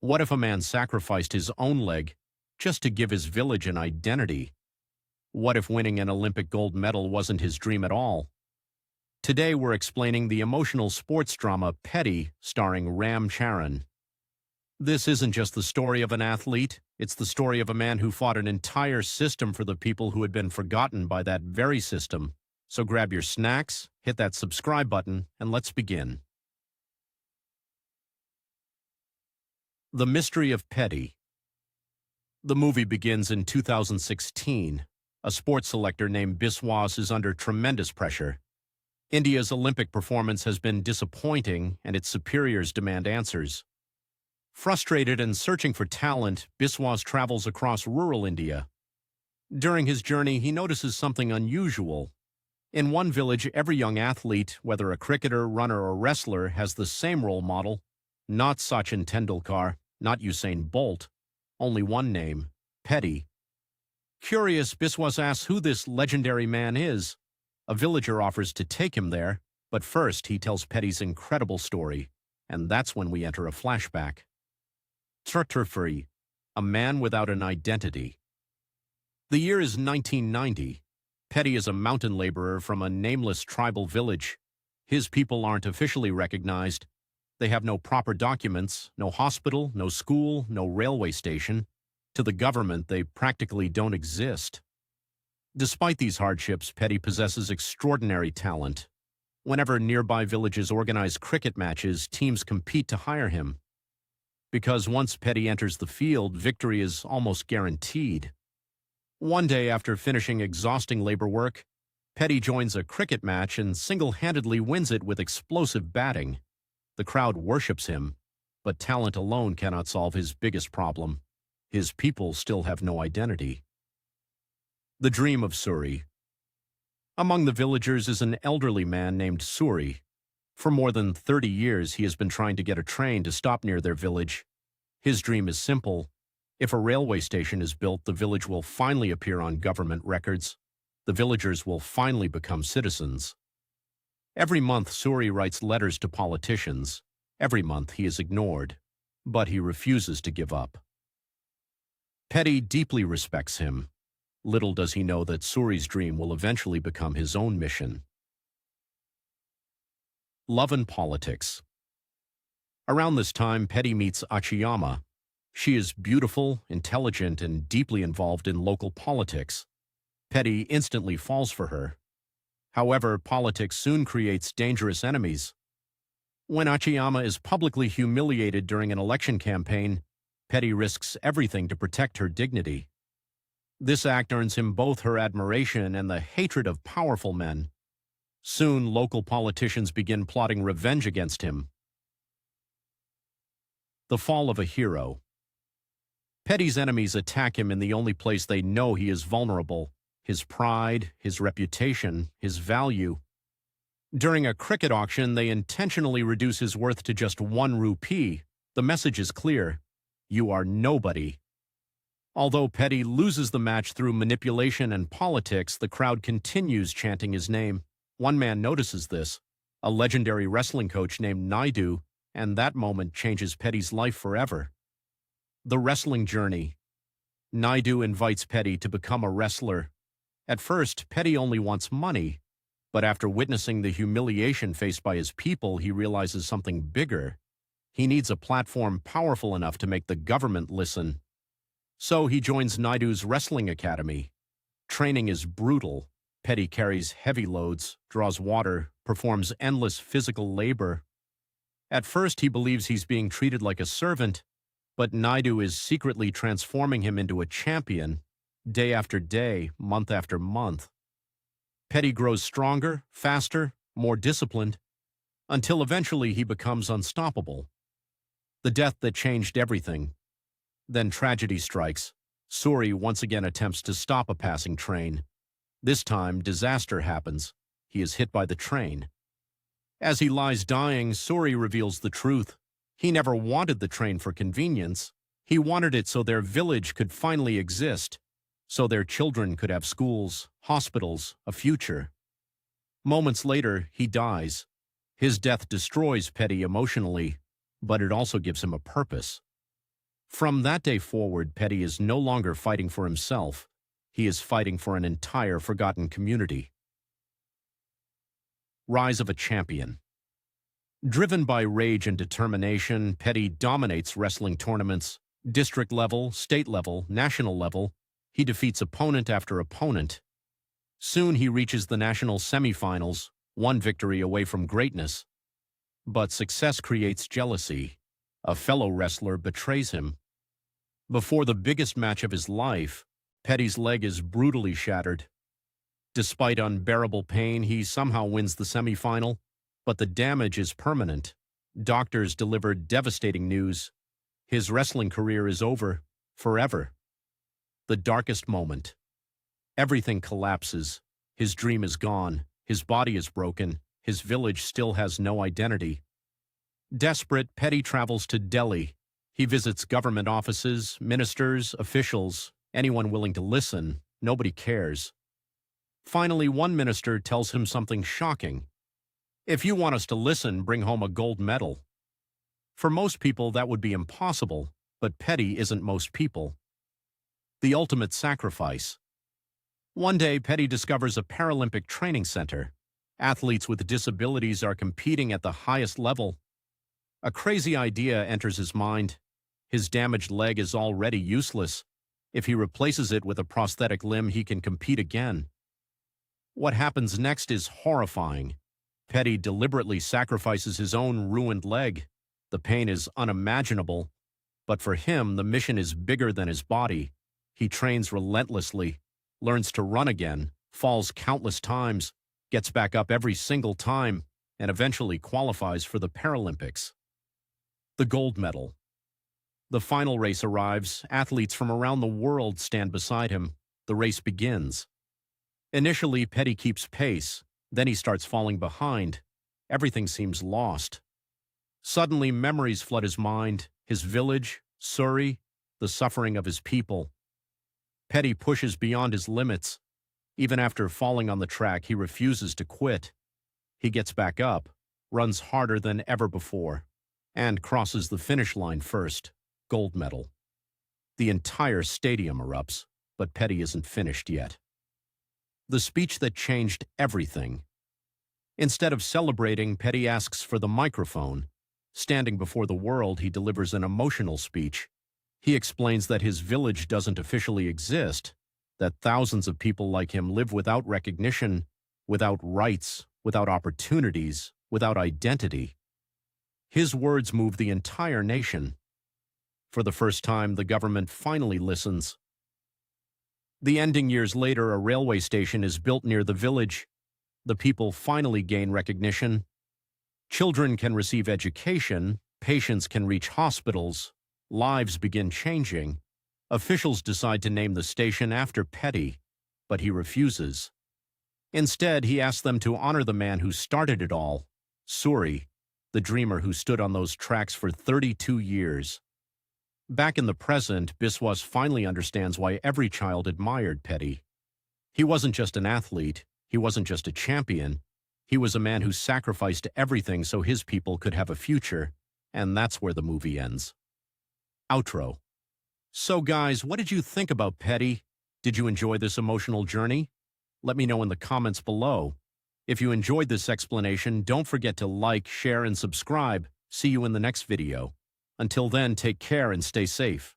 What if a man sacrificed his own leg just to give his village an identity? What if winning an Olympic gold medal wasn't his dream at all? Today we're explaining the emotional sports drama Peddi, starring Ram Charan. This isn't just the story of an athlete, it's the story of a man who fought an entire system for the people who had been forgotten by that very system. So grab your snacks, hit that subscribe button, and let's begin. The Mystery of Peddi. The movie begins in 2016. A sports selector named Biswas is under tremendous pressure. India's Olympic performance has been disappointing, and its superiors demand answers. Frustrated and searching for talent, Biswas travels across rural India. During his journey, he notices something unusual. In one village, every young athlete, whether a cricketer, runner, or wrestler, has the same role model. Not Sachin Tendulkar, not Usain Bolt, only one name, Peddi. Curious, Biswas asks who this legendary man is. A villager offers to take him there, but first he tells Peddi's incredible story, and that's when we enter a flashback. Trutterfree, a man without an identity. The year is 1990. Peddi is a mountain laborer from a nameless tribal village. His people aren't officially recognized. They have no proper documents, no hospital, no school, no railway station. To the government, they practically don't exist. Despite these hardships, Peddi possesses extraordinary talent. Whenever nearby villages organize cricket matches, teams compete to hire him. Because once Peddi enters the field, victory is almost guaranteed. One day after finishing exhausting labor work, Peddi joins a cricket match and single-handedly wins it with explosive batting. The crowd worships him, but talent alone cannot solve his biggest problem. His people still have no identity. The Dream of Suri. Among the villagers is an elderly man named Suri. For more than 30 years, he has been trying to get a train to stop near their village. His dream is simple. If a railway station is built, the village will finally appear on government records. The villagers will finally become citizens. Every month, Suri writes letters to politicians. Every month, he is ignored. But he refuses to give up. Peddi deeply respects him. Little does he know that Suri's dream will eventually become his own mission. Love and politics. Around this time, Peddi meets Achiyama. She is beautiful, intelligent, and deeply involved in local politics. Peddi instantly falls for her. However, politics soon creates dangerous enemies. When Achiyama is publicly humiliated during an election campaign, Peddi risks everything to protect her dignity. This act earns him both her admiration and the hatred of powerful men. Soon, local politicians begin plotting revenge against him. The fall of a hero. Peddi's enemies attack him in the only place they know he is vulnerable: his pride, his reputation, his value. During a cricket auction, they intentionally reduce his worth to just 1 rupee. The message is clear: you are nobody. Although Peddi loses the match through manipulation and politics, the crowd continues chanting his name. One man notices this, a legendary wrestling coach named Naidu, and that moment changes Peddi's life forever. The wrestling journey. Naidu invites Peddi to become a wrestler. At first, Peddi only wants money, but after witnessing the humiliation faced by his people, he realizes something bigger. He needs a platform powerful enough to make the government listen. So he joins Naidu's wrestling academy. Training is brutal. Peddi carries heavy loads, draws water, performs endless physical labor. At first, he believes he's being treated like a servant, but Naidu is secretly transforming him into a champion, day after day, month after month. Peddi grows stronger, faster, more disciplined, until eventually he becomes unstoppable. The death that changed everything. Then tragedy strikes. Suri once again attempts to stop a passing train. This time, disaster happens. He is hit by the train. As he lies dying, Suri reveals the truth. He never wanted the train for convenience. He wanted it so their village could finally exist, so their children could have schools, hospitals, a future. Moments later, he dies. His death destroys Peddi emotionally, but it also gives him a purpose. From that day forward, Peddi is no longer fighting for himself. He is fighting for an entire forgotten community. Rise of a champion. Driven by rage and determination, Peddi dominates wrestling tournaments, district level, state level, national level. He defeats opponent after opponent. Soon he reaches the national semifinals, one victory away from greatness. But success creates jealousy. A fellow wrestler betrays him. Before the biggest match of his life, Peddi's leg is brutally shattered. Despite unbearable pain, he somehow wins the semifinal, but the damage is permanent. Doctors delivered devastating news. His wrestling career is over, forever. The darkest moment. Everything collapses. His dream is gone. His body is broken. His village still has no identity. Desperate, Peddi travels to Delhi. He visits government offices, ministers, officials, anyone willing to listen. Nobody cares. Finally, one minister tells him something shocking. If you want us to listen, bring home a gold medal. For most people, that would be impossible, but Peddi isn't most people. The ultimate sacrifice. One day, Peddi discovers a Paralympic training center. Athletes with disabilities are competing at the highest level. A crazy idea enters his mind. His damaged leg is already useless. If he replaces it with a prosthetic limb, he can compete again. What happens next is horrifying. Peddi deliberately sacrifices his own ruined leg. The pain is unimaginable, but for him, the mission is bigger than his body. He trains relentlessly, learns to run again, falls countless times, gets back up every single time, and eventually qualifies for the Paralympics. The gold medal. The final race arrives. Athletes from around the world stand beside him. The race begins. Initially, Peddi keeps pace. Then he starts falling behind. Everything seems lost. Suddenly, memories flood his mind. His village, Suri, the suffering of his people. Peddi pushes beyond his limits. Even after falling on the track, he refuses to quit. He gets back up, runs harder than ever before, and crosses the finish line first. Gold medal. The entire stadium erupts, but Peddi isn't finished yet. The speech that changed everything. Instead of celebrating, Peddi asks for the microphone. Standing before the world, he delivers an emotional speech. He explains that his village doesn't officially exist, that thousands of people like him live without recognition, without rights, without opportunities, without identity. His words move the entire nation. For the first time, the government finally listens. The ending years later, a railway station is built near the village. The people finally gain recognition. Children can receive education. Patients can reach hospitals. Lives begin changing. Officials decide to name the station after Peddi, but he refuses. Instead, he asks them to honor the man who started it all, Suri, the dreamer who stood on those tracks for 32 years. Back in the present, Biswas finally understands why every child admired Peddi. He wasn't just an athlete. He wasn't just a champion. He was a man who sacrificed everything so his people could have a future, and that's where the movie ends. Outro. So guys, what did you think about Peddi? Did you enjoy this emotional journey? Let me know in the comments below. If you enjoyed this explanation, don't forget to like, share, and subscribe. See you in the next video. Until then, take care and stay safe.